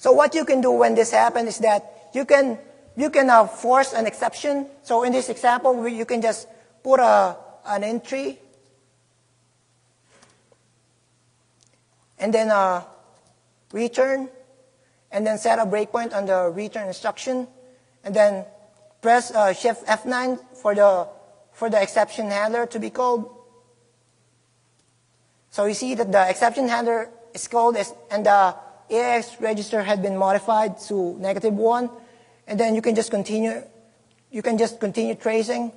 So what you can do when this happens is that you can force an exception. So in this example, you can just put an entry, and then return, and then set a breakpoint on the return instruction, and then press Shift F9 for the exception handler to be called. So you see that the exception handler is called, and the AX register had been modified to -1, and then you can just continue. You can just continue tracing,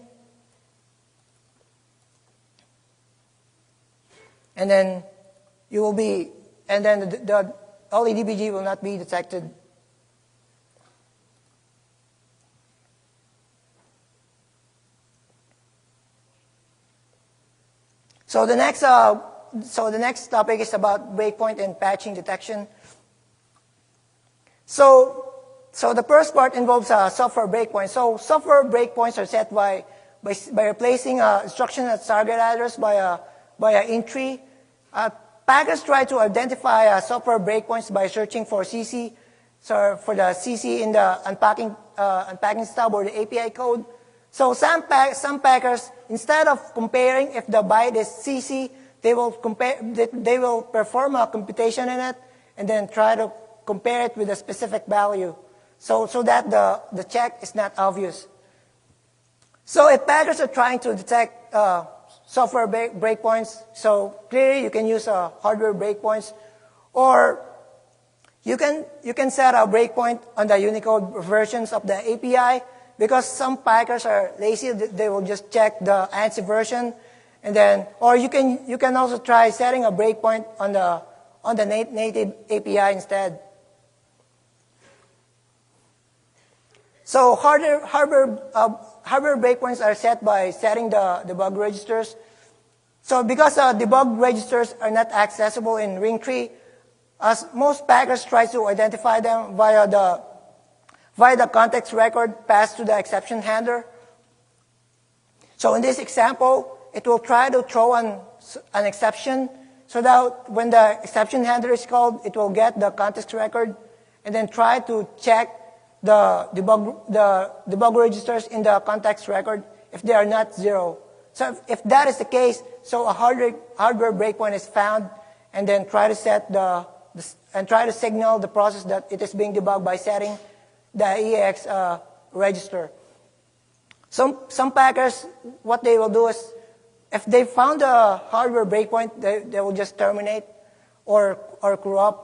and then you will be, and then the LEDBG will not be detected. So the next topic is about breakpoint and patching detection. So the first part involves software breakpoints. So software breakpoints are set by replacing instruction at target address by an entry. Packers try to identify software breakpoints by searching for CC, so for the CC in the unpacking stub or the API code. So some packers, instead of comparing if the byte is CC, they will perform a computation in it and then try to compare it with a specific value, so that the check is not obvious. So if packers are trying to detect software breakpoints, so clearly you can use hardware breakpoints, or you can set a breakpoint on the Unicode versions of the API, because some packers are lazy. They will just check the ANSI version, and then, or you can also try setting a breakpoint on the native API instead. So hardware breakpoints are set by setting the debug registers. So because debug registers are not accessible in ring tree, as most packers try to identify them via the context record passed to the exception handler. So in this example, it will try to throw an exception, so that when the exception handler is called, it will get the context record and then try to check the debug registers in the context record if they are not 0. So if that is the case, so a hardware breakpoint is found, and then try to signal the process that it is being debugged by setting the EAX register. Some packers, what they will do is, if they found a hardware breakpoint, they will just terminate or corrupt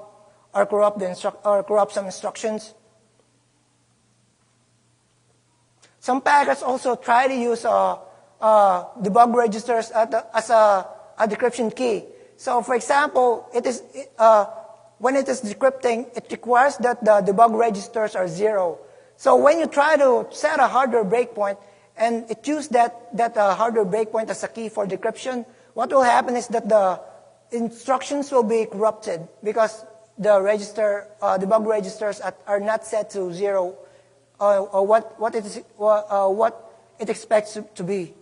some instructions. Some packers also try to use debug registers as a decryption key. So, for example, when it is decrypting, it requires that the debug registers are 0. So when you try to set a hardware breakpoint and it uses that hardware breakpoint as a key for decryption, what will happen is that the instructions will be corrupted because the debug registers are not set to 0 or what it expects to be.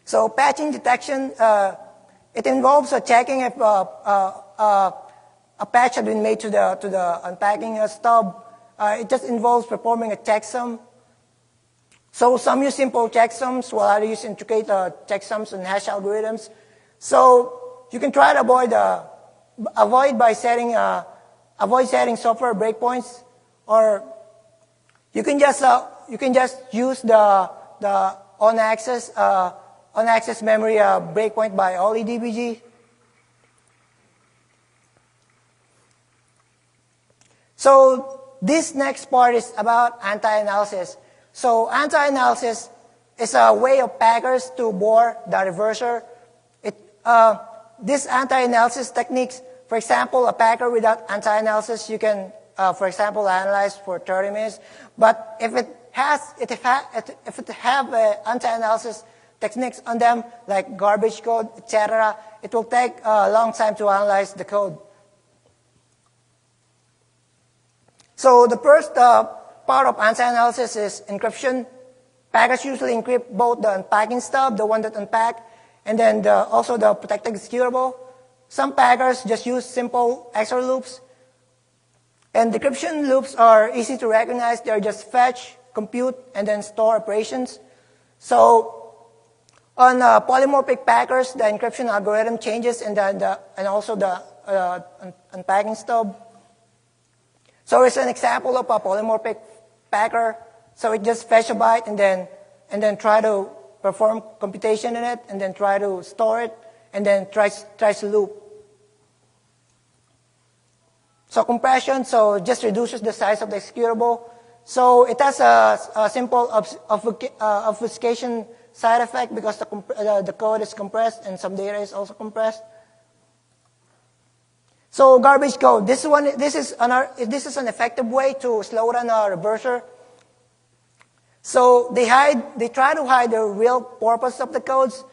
So patching detection, it involves checking if a patch has been made to the unpacking stub. It just involves performing a checksum. So some use simple checksums, while others use intricate checksums and hash algorithms. So you can try to avoid setting software breakpoints, or you can just use the on-access memory breakpoint by LEDBG. So this next part is about anti-analysis. So anti-analysis is a way of packers to bore the reverser. This anti-analysis techniques, for example, a packer without anti-analysis, you can, for example, analyze for 30 minutes. But if it have anti-analysis techniques on them, like garbage code, etc., it will take a long time to analyze the code. So the first part of anti-analysis is encryption. Packers usually encrypt both the unpacking stub, the one that unpack, and then also the protected executable. Some packers just use simple XOR loops. And decryption loops are easy to recognize. They're just fetch, compute, and then store operations. So on polymorphic packers, the encryption algorithm changes, and also the unpacking stub. So it's an example of a polymorphic packer. So it just fetch a byte and then try to perform computation in it, and then try to store it, and then tries to loop. So compression, so just reduces the size of the executable. So it has a simple obfuscation side effect because the code is compressed and some data is also compressed. So garbage code. This is an effective way to slow down a reverser. So they try to hide the real purpose of the codes,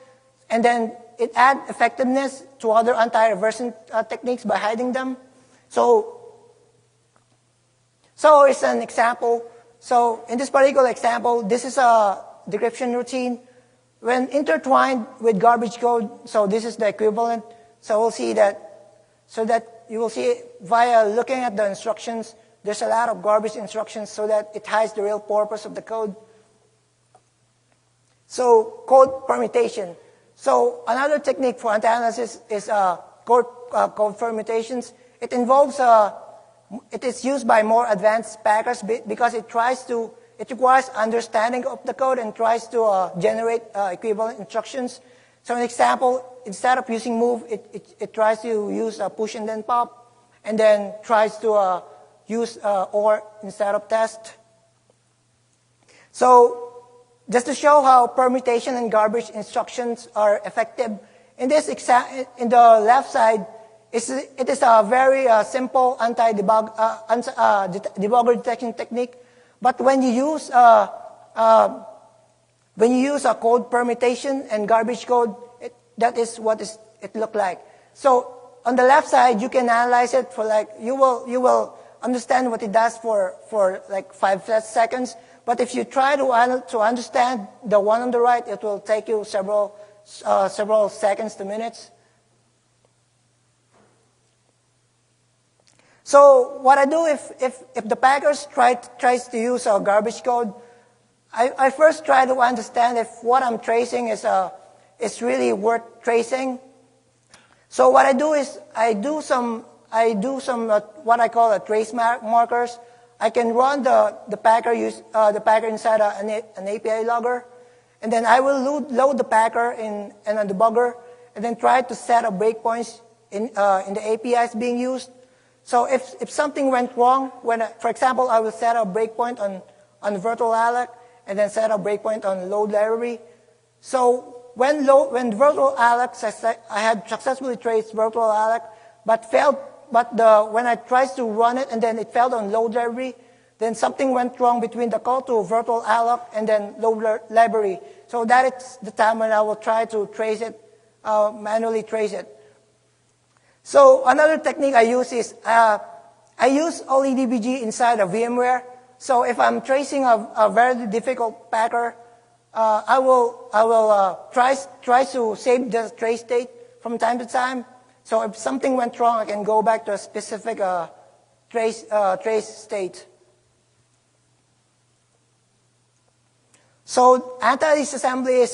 and then it adds effectiveness to other anti-reversing techniques by hiding them. So it's an example. So in this particular example, this is a decryption routine. When intertwined with garbage code, so this is the equivalent. So we'll see that, so that you will see via looking at the instructions, there's a lot of garbage instructions so that it hides the real purpose of the code. So code permutation. So another technique for anti-analysis is code permutations. It involves it is used by more advanced packers because it requires understanding of the code and tries to generate equivalent instructions. So an example, instead of using move, it tries to use push and then pop, and then tries to use OR instead of test. So just to show how permutation and garbage instructions are effective, in the left side, it is a very simple debugger detection technique. But when you use a code permutation and garbage code, that is what it look like. So on the left side, you can analyze it for you will understand what it does for like 5 seconds. But if you try to understand the one on the right, it will take you several seconds to minutes. So what I do if the packers tries to use a garbage code, I first try to understand if what I'm tracing is really worth tracing. So what I do is I do some what I call trace markers. I can run the packer inside an API logger, and then I will load the packer in a debugger, and then try to set up breakpoints in the APIs being used. So if something went wrong, for example, I will set a breakpoint on virtual alloc, and then set a breakpoint on load library. So when virtual alloc, I had successfully traced virtual alloc, but when I tried to run it and then it failed on load library, then something went wrong between the call to virtual alloc and then load library. So that is the time when I will try to trace it, manually trace it. So another technique I use is I use OLEDBG inside of VMware. So if I'm tracing a very difficult packer, I will try to save the trace state from time to time. So if something went wrong, I can go back to a specific trace state. So anti-disassembly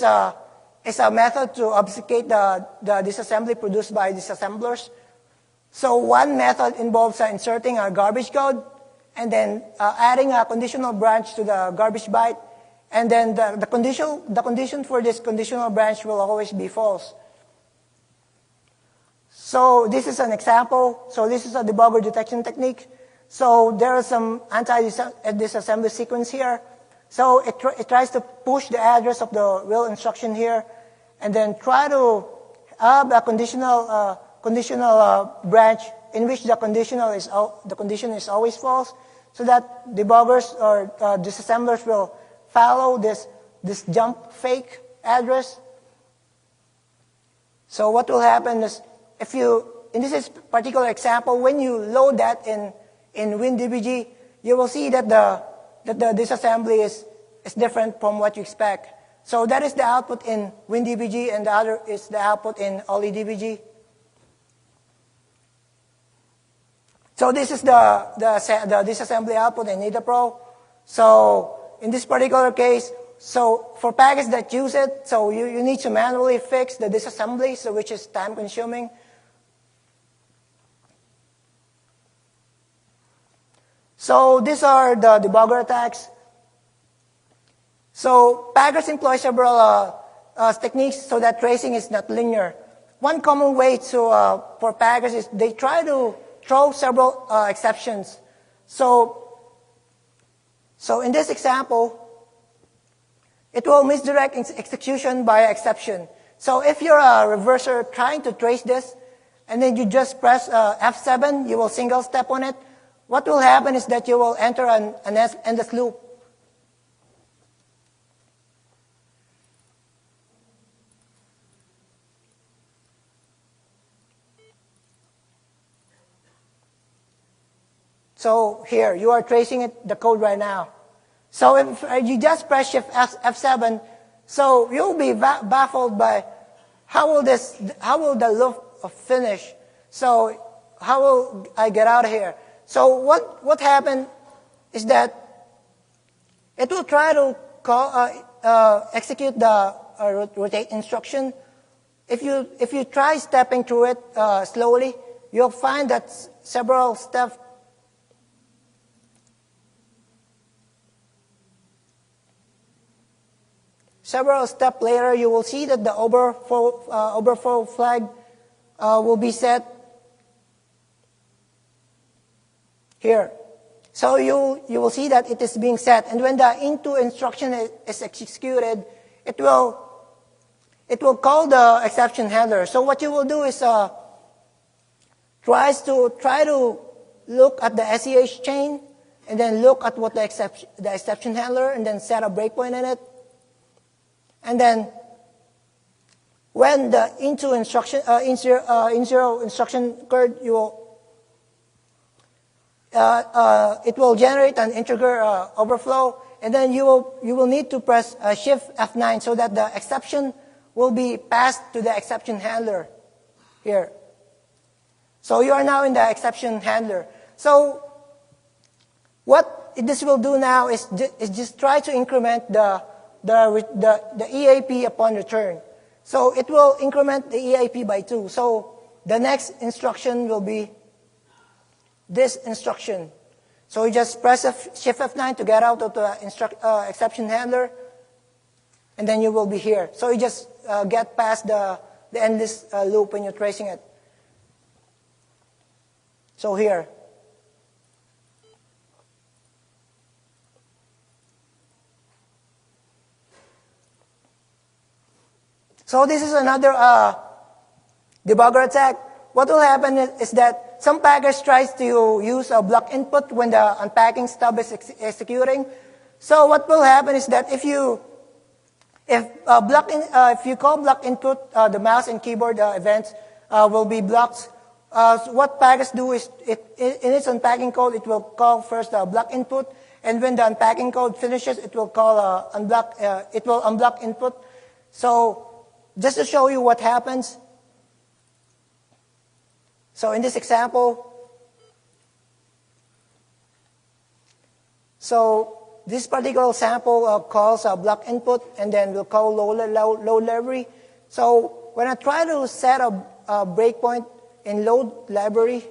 is a method to obfuscate the disassembly produced by disassemblers. So one method involves inserting a garbage code, and then adding a conditional branch to the garbage byte, and then the condition for this conditional branch will always be false. So this is an example. So this is a debugger detection technique. So there is some anti-disassembly sequence here. So it tries to push the address of the real instruction here, and then try to have a conditional branch in which the condition is always false, so that debuggers or disassemblers will follow this jump fake address. So what will happen is, in this particular example, when you load that in WinDBG, you will see that the disassembly is different from what you expect. So that is the output in WinDBG, and the other is the output in OLEDBG. So this is the disassembly output in NIDA-Pro. So in this particular case, so for packages that use it, so you need to manually fix the disassembly, so which is time consuming. So these are the debugger attacks. So packers employ several techniques so that tracing is not linear. One common way for packers is they try to throw several exceptions. So in this example, it will misdirect execution by exception. So if you're a reverser trying to trace this, and then you just press F7, you will single step on it, what will happen is that you will enter an endless loop. So here, you are tracing the code right now. So if you just press Shift F7, so you'll be baffled by how will the loop finish? So how will I get out of here? So what happened is that it will try to execute the rotate instruction. If you try stepping through it slowly, you'll find that several steps later, you will see that the overflow flag will be set here. So you will see that it is being set, and when the into instruction is executed, it will call the exception handler. So what you will do is try to look at the SEH chain, and then look at what the exception handler, and then set a breakpoint in it. And then, when the into instruction, in0 instruction occurred, it will generate an integer overflow, and then you will need to press Shift F9 so that the exception will be passed to the exception handler here. So you are now in the exception handler. So what this will do now is just try to increment the EAP upon return. So it will increment the EAP by 2. So the next instruction will be this instruction. So you just press Shift F9 to get out of the exception handler, and then you will be here. So you just get past the endless loop when you're tracing it. So here. So this is another debugger attack. What will happen is that some package tries to use a block input when the unpacking stub is executing. So what will happen is that if you call block input, the mouse and keyboard events will be blocked. What package do is in its unpacking code, it will call first block input, and when the unpacking code finishes, it will call unblock input. So just to show you what happens. So in this example, so this particular sample calls a block input, and then we'll call load library. So when I try to set a breakpoint in load library,